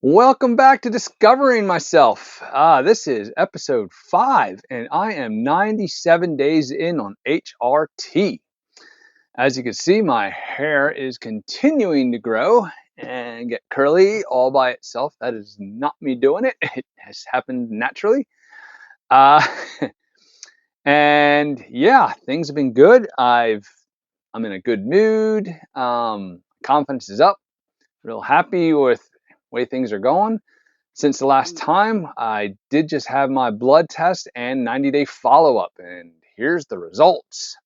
Welcome back to Discovering Myself. This is episode 5, and I am 97 days in on HRT. As you can see, my hair is continuing to grow and get curly all by itself. That is not me doing it, it has happened naturally. Uh, and yeah, things have been good. I'm in a good mood. Confidence is up. Real happy with the way things are going. Since the last time, I did just have my blood test and 90-day follow-up, and here's the results.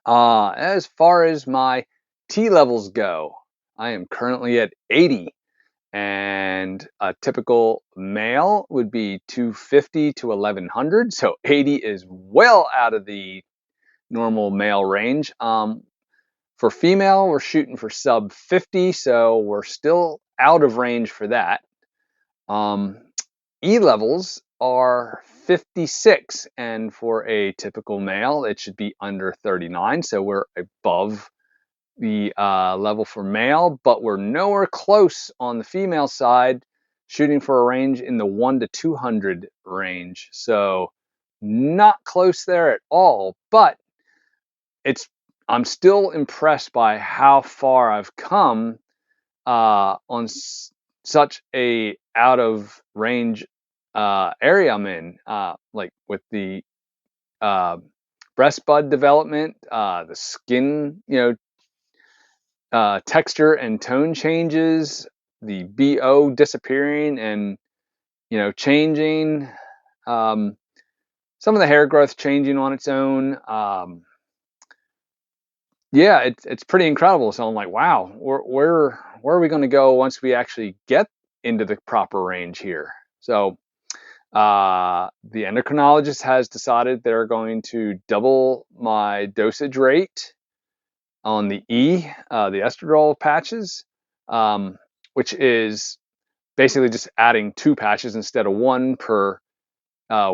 As far as my T levels go, I am currently at 80, and a typical male would be 250 to 1100, so 80 is well out of the normal male range. For female, we're shooting for sub 50, so we're still out of range for that. E levels are 56, and for a typical male, it should be under 39. So we're above the level for male, but we're nowhere close on the female side, shooting for a range in the 1 to 200 range. So not close there at all, but I'm still impressed by how far I've come on such a out of range area I'm in, like with the breast bud development, the skin, texture and tone changes, the BO disappearing and changing, some of the hair growth changing on its own. Yeah, it's pretty incredible. So I'm like, wow, where are we going to go once we actually get into the proper range here? So the endocrinologist has decided they're going to double my dosage rate on the the estradiol patches, which is basically just adding 2 patches instead of 1 per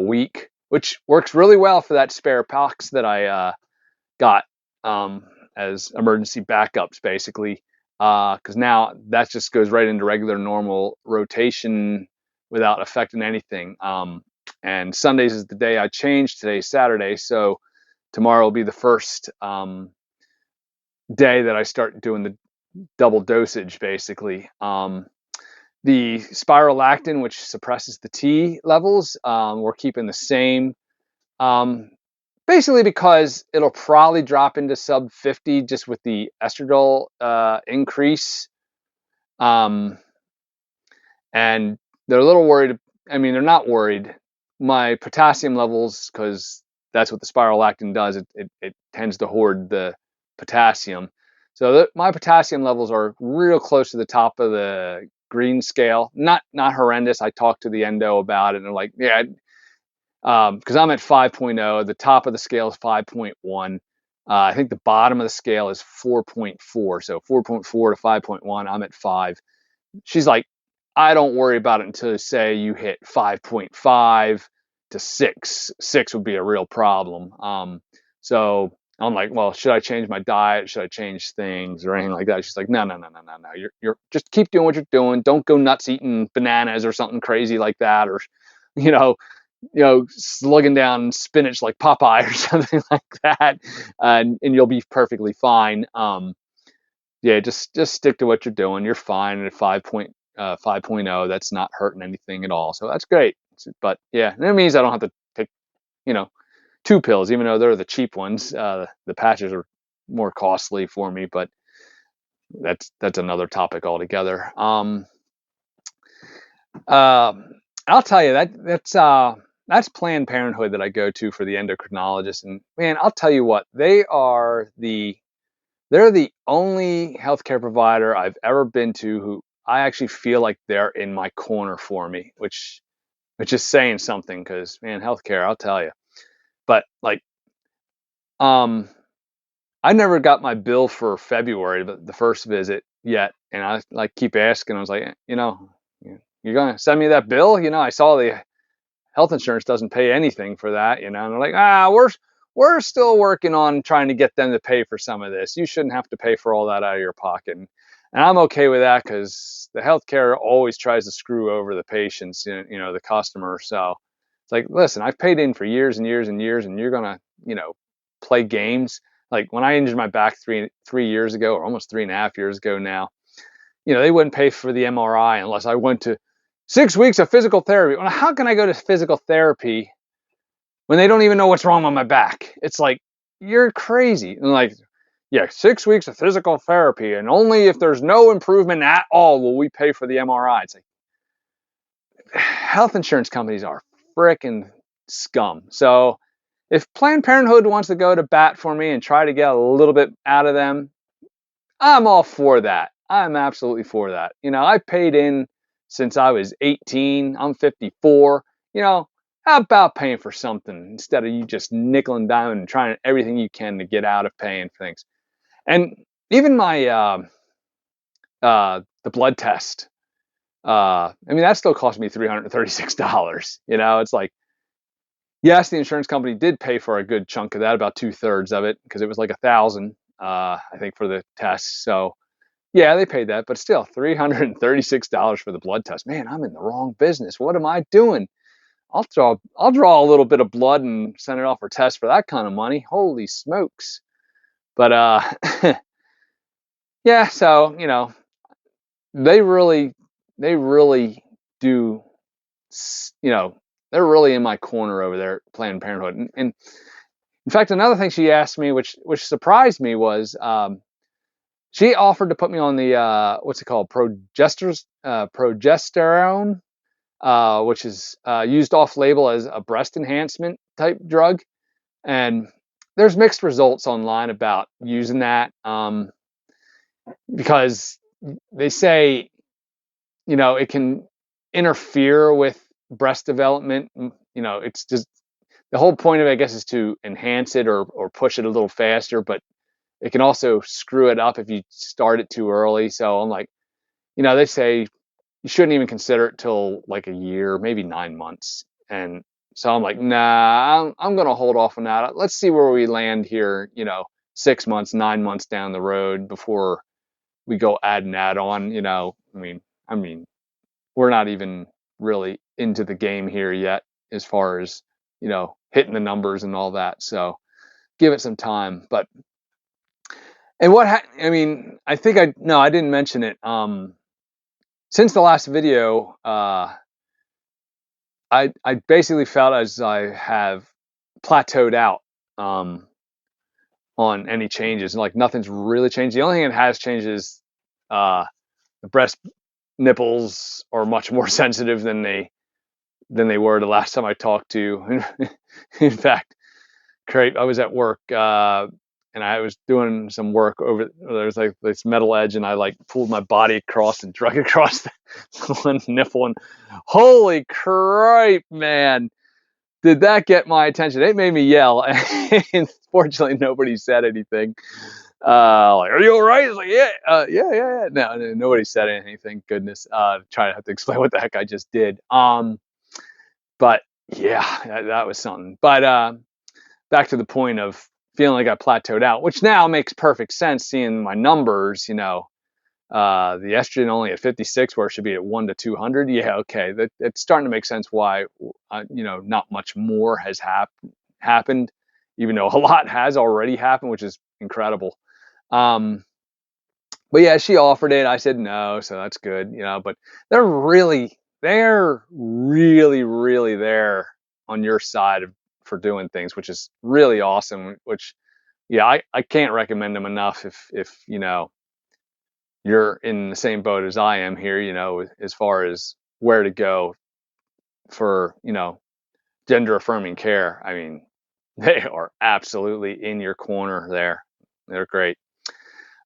week, which works really well for that spare box that I got as emergency backups, basically, because now that just goes right into regular normal rotation without affecting anything. And Sundays is the day I changed. Today's Saturday, so tomorrow will be the first day that I start doing the double dosage, basically. The spirolactin, which suppresses the T levels, we're keeping the same. Basically because it'll probably drop into sub 50 just with the estradiol increase. And they're a little worried. I mean, they're not worried. My potassium levels, because that's what the spirolactin does, it tends to hoard the potassium. So my potassium levels are real close to the top of the green scale. Not horrendous. I talked to the endo about it, and they're like, yeah, because I'm at 5.0. The top of the scale is 5.1. I think the bottom of the scale is 4.4. So 4.4 to 5.1. I'm at 5. She's like, I don't worry about it until, say, you hit 5.5 to 6. 6 would be a real problem. So I'm like, well, should I change my diet? Should I change things or anything like that? She's like, no. You're just keep doing what you're doing. Don't go nuts eating bananas or something crazy like that, or you know, slugging down spinach like Popeye or something like that, and you'll be perfectly fine. Yeah, just stick to what you're doing. You're fine at 5.0. That's not hurting anything at all. So that's great. But yeah, that means I don't have to take, you know, 2 pills, even though they're the cheap ones. The patches are more costly for me, but that's another topic altogether. I'll tell you that's Planned Parenthood that I go to for the endocrinologist, and man, I'll tell you what, they're the only healthcare provider I've ever been to who I actually feel like they're in my corner for me, which is saying something, because man, healthcare, I'll tell you. But like, um, I never got my bill for February, but the first visit yet, and I like keep asking. I was like, you're gonna send me that bill? I saw the health insurance doesn't pay anything for that, and they're like, we're still working on trying to get them to pay for some of this. You shouldn't have to pay for all that out of your pocket. And And I'm okay with that because the healthcare always tries to screw over the patients, you know, the customer. So it's like, listen, I've paid in for years and years and years, and you're gonna, you know, play games. Like when I injured my back three years ago, or almost 3.5 years ago now, you know, they wouldn't pay for the MRI unless I went to 6 weeks of physical therapy. Well, how can I go to physical therapy when they don't even know what's wrong on my back? It's like, you're crazy. And like, yeah, 6 weeks of physical therapy, and only if there's no improvement at all will we pay for the MRI. It's like, health insurance companies are freaking scum. So if Planned Parenthood wants to go to bat for me and try to get a little bit out of them, I'm all for that. I'm absolutely for that. You know, I paid in since I was 18. I'm 54. You know, how about paying for something instead of you just nickel and diming and trying everything you can to get out of paying for things? And even my the blood test. I mean, that still cost me $336. You know, it's like, yes, the insurance company did pay for a good chunk of that, about 2/3 of it, because it was like 1,000, I think, for the test. So yeah, they paid that, but still, $336 for the blood test. Man, I'm in the wrong business. What am I doing? I'll draw a little bit of blood and send it off for test for that kind of money. Holy smokes! But yeah. So you know, they really, they really do. You know, they're really in my corner over there at Planned Parenthood. And in fact, another thing she asked me, which surprised me, was she offered to put me on the what's it called, progesterone, which is used off label as a breast enhancement type drug. And there's mixed results online about using that, because they say, you know, it can interfere with breast development. You know, it's just, the whole point of it, I guess, is to enhance it, or push it a little faster, but it can also screw it up if you start it too early. So I'm like, you know, they say you shouldn't even consider it till like a year, maybe 9 months. And so I'm like, nah, I'm going to hold off on that. Let's see where we land here, you know, 6 months, 9 months down the road before we go adding that on, you know. I mean, we're not even really into the game here yet as far as, you know, hitting the numbers and all that. So give it some time. But, and I mean, I think no, I didn't mention it. Since the last video, I basically felt as I have plateaued out, um, on any changes. Like nothing's really changed. The only thing that has changed is the breast nipples are much more sensitive than they were the last time I talked to you. In fact, I was at work, and I was doing some work over there's like this metal edge, and I like pulled my body across and drug it across the one nipple, and holy crap, man, did that get my attention? It made me yell. And fortunately nobody said anything. Like, are you all right? It's like, yeah, yeah. No, nobody said anything, thank goodness. Trying to have to explain what the heck I just did. But yeah, that was something. But back to the point of feeling like I plateaued out, which now makes perfect sense seeing my numbers. You know, the estrogen only at 56, where it should be at 1 to 200. Yeah, okay, it's starting to make sense why, you know, not much more has happened, even though a lot has already happened, which is incredible. Um, but yeah, she offered it. I said no, so that's good, you know. But they're really there on your side for doing things, which is really awesome. Which, yeah, I can't recommend them enough. If you know, you're in the same boat as I am here, you know, as far as where to go for, you know, gender affirming care. I mean, they are absolutely in your corner there. They're great.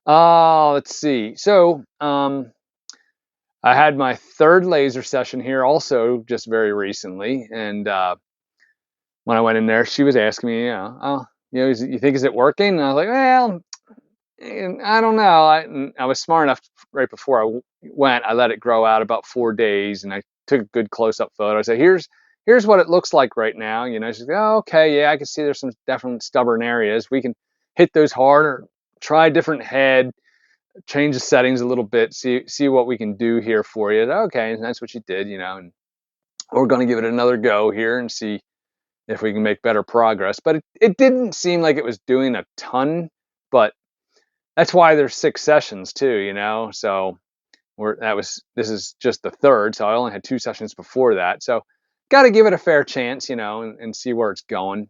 Let's see. So, I had my third laser session here also just very recently, and when I went in there, she was asking me, you know, oh, you know, you think, is it working? And I was like, well, I don't know. I was smart enough right before I went. I let it grow out about 4 days, and I took a good close-up photo. I said, here's what it looks like right now. You know, she's like, oh, okay, yeah, I can see there's some definite stubborn areas. We can hit those harder. Try a different head. change the settings a little bit, see what we can do here for you. Okay, and that's what you did, and we're going to give it another go here and see if we can make better progress. But it didn't seem like it was doing a ton, but that's why there's 6 sessions too. So this is just the third, so I only had 2 sessions before that. So got to give it a fair chance, and see where it's going.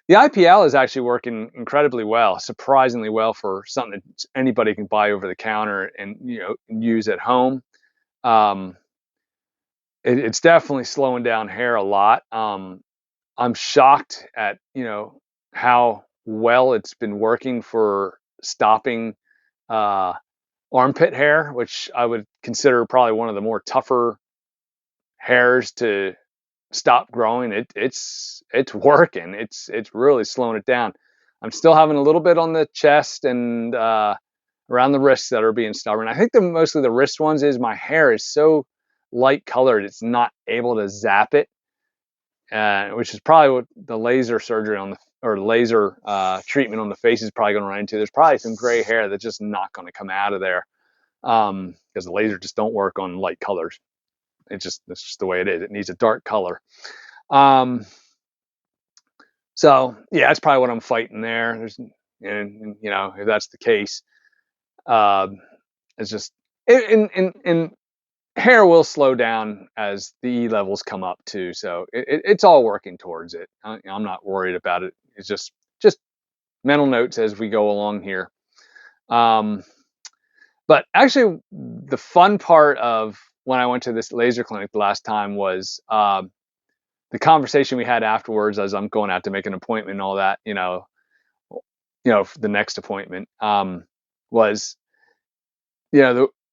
The IPL is actually working incredibly well, surprisingly well for something that anybody can buy over the counter and use at home. It's definitely slowing down hair a lot. I'm shocked at how well it's been working for stopping armpit hair, which I would consider probably one of the more tougher hairs to stop growing. It's working. It's really slowing it down. I'm still having a little bit on the chest and around the wrists that are being stubborn. I think mostly the wrist ones is my hair is so light colored it's not able to zap it, which is probably what the laser surgery or laser treatment on the face is probably going to run into. There's probably some gray hair that's just not going to come out of there because the laser just don't work on light colors. That's just the way it is. It needs a dark color. So yeah, that's probably what I'm fighting there. And if that's the case, it's just and hair will slow down as the E levels come up too. So it's all working towards it. I'm not worried about it. It's just mental notes as we go along here. But actually, the fun part of when I went to this laser clinic the last time was the conversation we had afterwards as I'm going out to make an appointment and all that, for the next appointment, was,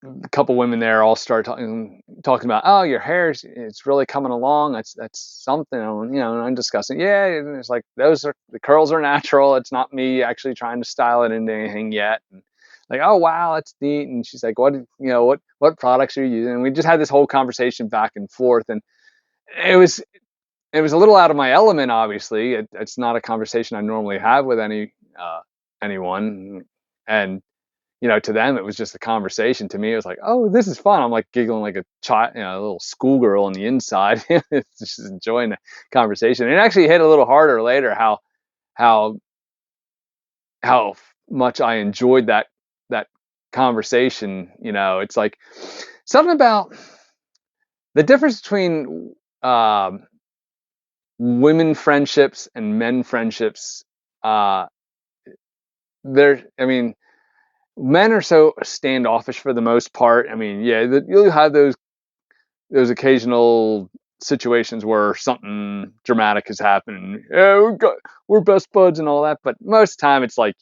the couple women there all started talking about, oh, your hair it's really coming along. That's something, and I'm discussing. Yeah, and it's like the curls are natural. It's not me actually trying to style it into anything yet. And like, oh wow, that's neat. And she's like, what products are you using? And we just had this whole conversation back and forth, and it was a little out of my element. Obviously, it's not a conversation I normally have with anyone, and to them it was just a conversation. To me, it was like, oh, this is fun. I'm like giggling like a child, a little schoolgirl on the inside, just enjoying the conversation. And it actually hit a little harder later how much I enjoyed that conversation. It's like something about the difference between women friendships and men friendships. Men are so standoffish for the most part. Yeah, you'll have those occasional situations where something dramatic has happened. Yeah, we're best buds and all that. But most of the time, it's like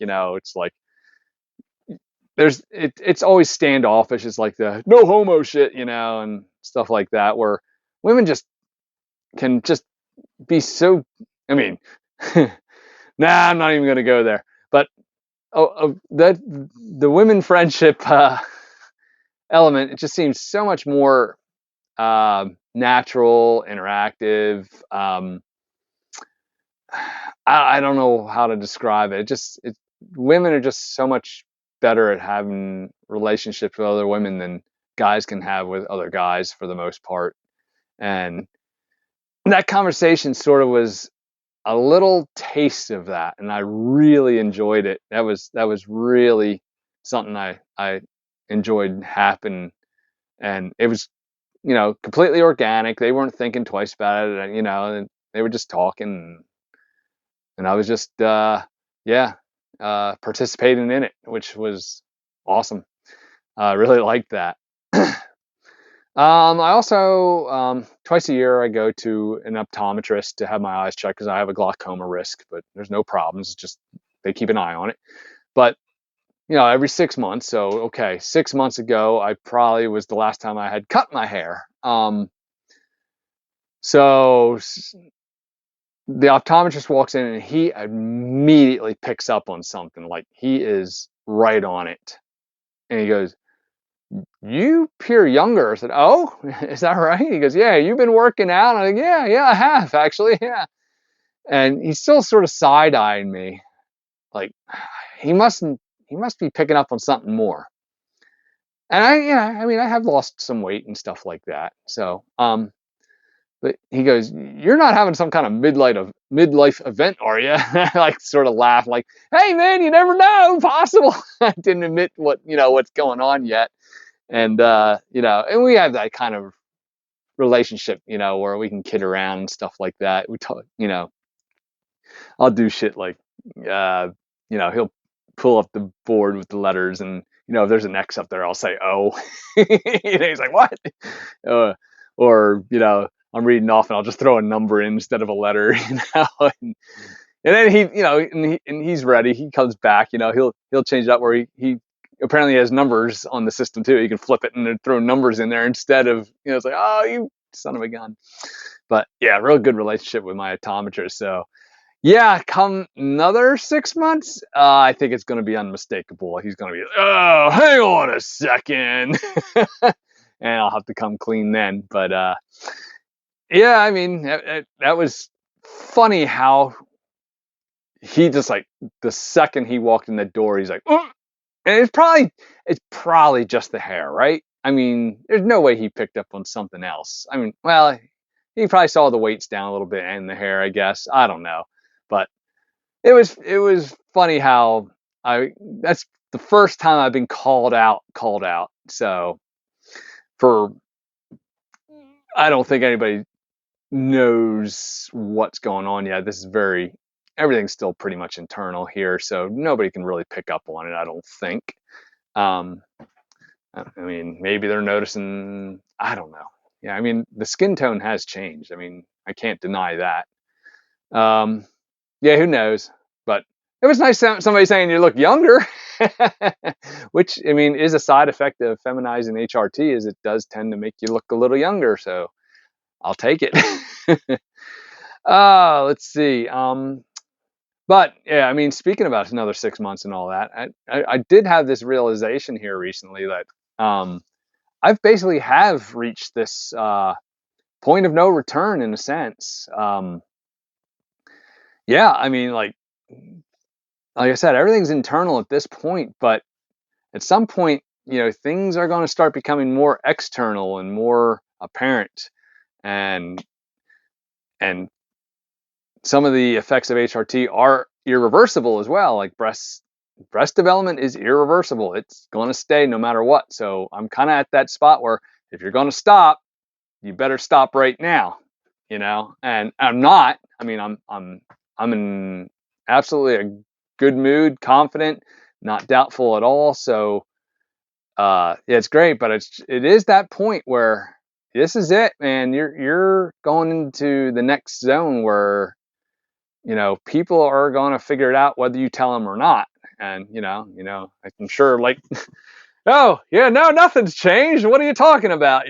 it's always standoffish. It's like the no homo shit, and stuff like that. Where women just can just be so. Nah, I'm not even going to go there. But the women friendship element, it just seems so much more natural, interactive. I don't know how to describe it. Women are just so much better at having relationships with other women than guys can have with other guys for the most part. And that conversation sort of was a little taste of that, and I really enjoyed it. That was really something I enjoyed happen, and it was completely organic. They weren't thinking twice about it, and they were just talking, and I was just participating in it, which was awesome. I really liked that. I also twice a year I go to an optometrist to have my eyes checked because I have a glaucoma risk, but there's no problems. It's just they keep an eye on it. But every 6 months. So okay, 6 months ago I probably was the last time I had cut my hair. So the optometrist walks in and he immediately picks up on something. Like he is right on it, and he goes, "You appear younger." I said, "Oh, is that right?" He goes, "Yeah, you've been working out." I'm like, yeah, I have actually, yeah. And he's still sort of side-eyeing me, like he he must be picking up on something more. And I mean, I have lost some weight and stuff like that. So, but he goes, "You're not having some kind of midlife event, are you?" I like sort of laugh, like, "Hey, man, you never know, possible." I didn't admit what's going on yet, and and we have that kind of relationship, where we can kid around and stuff like that. We talk, I'll do shit like, uh, he'll pull up the board with the letters, and if there's an X up there, I'll say "oh." He's like, "What?" Uh, or I'm reading off, and I'll just throw a number in instead of a letter, and then he's ready. He comes back, he'll change it up where he apparently has numbers on the system too. He can flip it and then throw numbers in there instead of it's like, "Oh, you son of a gun." But yeah, real good relationship with my optometrist. So yeah, come another 6 months, I think it's going to be unmistakable. He's going to be, "Oh, hang on a second," and I'll have to come clean then. But yeah, I mean, that was funny how he just like the second he walked in the door, he's like, "Ugh." And it's probably just the hair, right? I mean, there's no way he picked up on something else. I mean, well, he probably saw the weights down a little bit and the hair, I guess. I don't know, but it was funny how that's the first time I've been called out. So for I don't think anybody knows what's going on yet. This is everything's still pretty much internal here, so nobody can really pick up on it, I don't think. Um, I mean, maybe they're noticing. I don't know. Yeah, I mean, the skin tone has changed. I mean, I can't deny that. Um, yeah, who knows? But it was nice somebody saying you look younger, which I mean is a side effect of feminizing HRT, is it does tend to make you look a little younger. So I'll take it. Let's see. But yeah, I mean, speaking about another 6 months and all that, I did have this realization here recently that I've basically have reached this point of no return in a sense. Yeah, I mean, like I said, everything's internal at this point, but at some point, things are going to start becoming more external and more apparent, and and some of the effects of HRT are irreversible as well. Like breast development is irreversible; it's going to stay no matter what. So I'm kind of at that spot where if you're going to stop, you better stop right now. And I'm not. I mean, I'm in absolutely a good mood, confident, not doubtful at all. So yeah, it's great, but it is that point where this is it, man. You're going into the next zone where people are going to figure it out whether you tell them or not. And I'm sure, like, "Oh yeah, no, nothing's changed. What are you talking about?"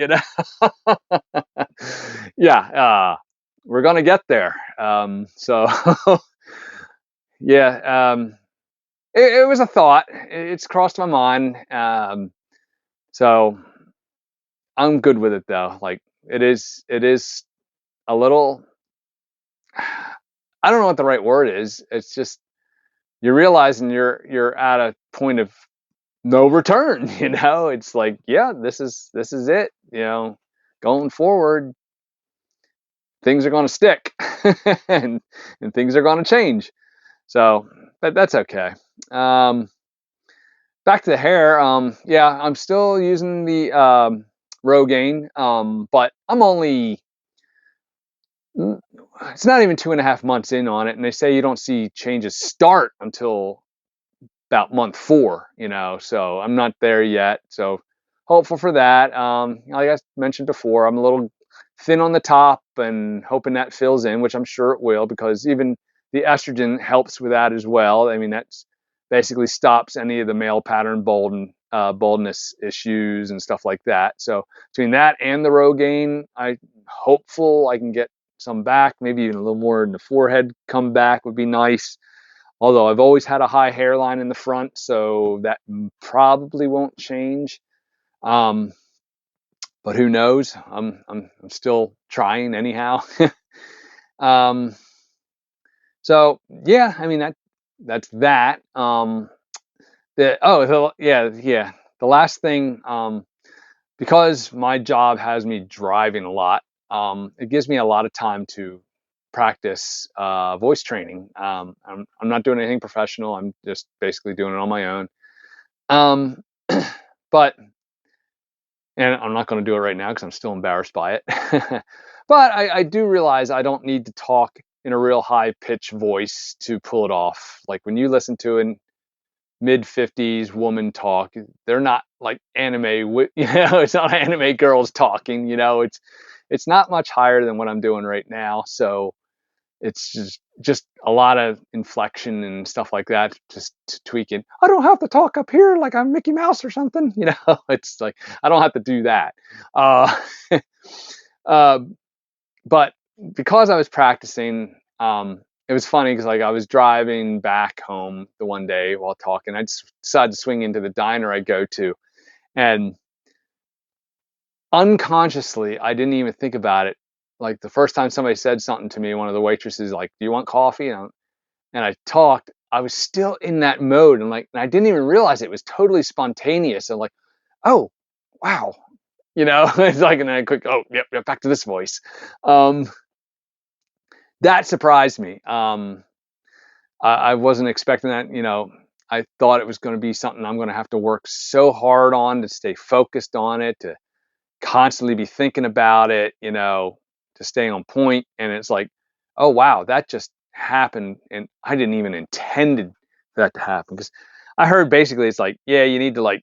Yeah, we're gonna get there. So yeah, it was a thought. It's crossed my mind. So I'm good with it though. Like it is a little. I don't know what the right word is. It's just you're realizing you're at a point of no return. It's like, yeah, this is it. Going forward, things are going to stick, and things are going to change. So, but that's okay. Um, Back to the hair. Yeah, I'm still using the Rogaine, but I'm only. It's not even 2.5 months in on it, and they say you don't see changes start until about month 4. So I'm not there yet. So hopeful for that. Like I mentioned before, I'm a little thin on the top and hoping that fills in, which I'm sure it will, because even the estrogen helps with that as well. I mean, that's basically stops any of the male pattern baldness issues and stuff like that. So between that and the Rogaine, I'm hopeful I can get some back, maybe even a little more in the forehead come back would be nice. Although I've always had a high hairline in the front, so that probably won't change. Um, but who knows? I'm still trying anyhow. um, so yeah, I mean that's that. Yeah. The last thing, because my job has me driving a lot, it gives me a lot of time to practice voice training. I'm not doing anything professional. I'm just basically doing it on my own. Um, but and I'm not going to do it right now because I'm still embarrassed by it. But I do realize I don't need to talk in a real high pitched voice to pull it off. Like when you listen to an mid-50s woman talk, they're not like it's not anime girls talking, it's not much higher than what I'm doing right now. So it's just a lot of inflection and stuff like that, just to tweak it. I don't have to talk up here like I'm Mickey Mouse or something, it's like I don't have to do that. uh, uh but because I was practicing, it was funny because like I was driving back home the one day while talking. I just decided to swing into the diner I go to, and unconsciously, I didn't even think about it. Like the first time somebody said something to me, one of the waitresses like, "Do you want coffee?" And I talked. I was still in that mode, and like, and I didn't even realize it was totally spontaneous. And like, oh, wow, it's like, and then a quick, oh, yep, back to this voice. Um, that surprised me. I wasn't expecting that. I thought it was going to be something I'm going to have to work so hard on to stay focused on it, to constantly be thinking about it, to stay on point. And it's like, oh wow, that just happened, and I didn't even intended for that to happen. Because I heard basically it's like, yeah, you need to like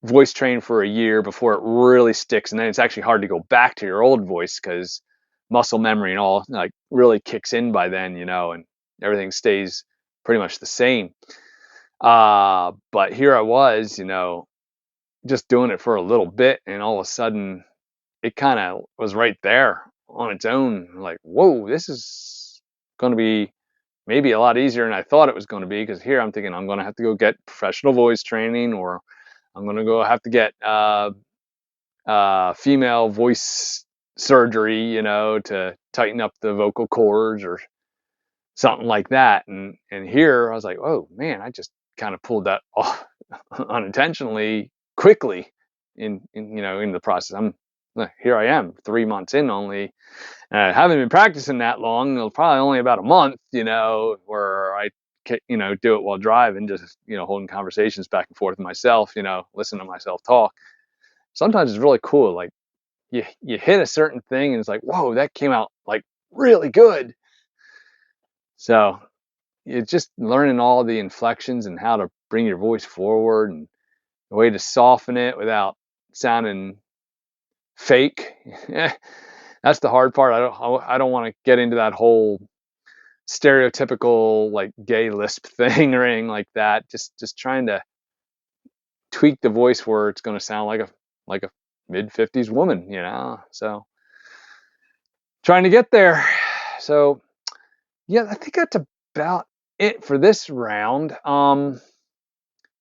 voice train for a year before it really sticks, and then it's actually hard to go back to your old voice because muscle memory and all like really kicks in by then, and everything stays pretty much the same. But here I was, just doing it for a little bit, and all of a sudden it kind of was right there on its own. Like, whoa, this is going to be maybe a lot easier than I thought it was going to be. Because here I'm thinking I'm going to have to go get professional voice training, or I'm going to go have to get female voice surgery, to tighten up the vocal cords or something like that. And here I was like, oh man, I just kind of pulled that off unintentionally quickly in the process. Here I am 3 months in only. I haven't been practicing that long. It'll probably only about a month, where I do it while driving, just holding conversations back and forth with myself, listen to myself talk. Sometimes it's really cool, like you hit a certain thing and it's like, whoa, that came out like really good. So it's just learning all the inflections and how to bring your voice forward, and the way to soften it without sounding fake. That's the hard part. I don't want to get into that whole stereotypical like gay lisp thing or anything like that. Just trying to tweak the voice where it's going to sound like a mid-50s woman, So trying to get there. So yeah, I think that's about it for this round.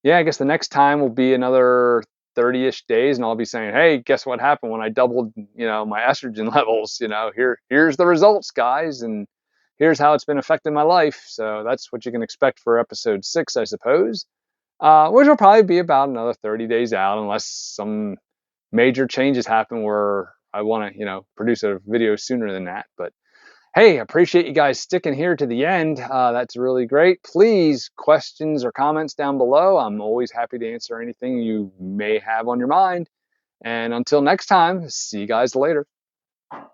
Yeah, I guess the next time will be another 30-ish days, and I'll be saying, hey, guess what happened when I doubled, my estrogen levels. Here's the results, guys, and here's how it's been affecting my life. So that's what you can expect for episode 6, I suppose, which will probably be about another 30 days out, unless some major changes happen where I want to, produce a video sooner than that. But hey, appreciate you guys sticking here to the end. That's really great. Please, questions or comments down below. I'm always happy to answer anything you may have on your mind. And until next time, see you guys later.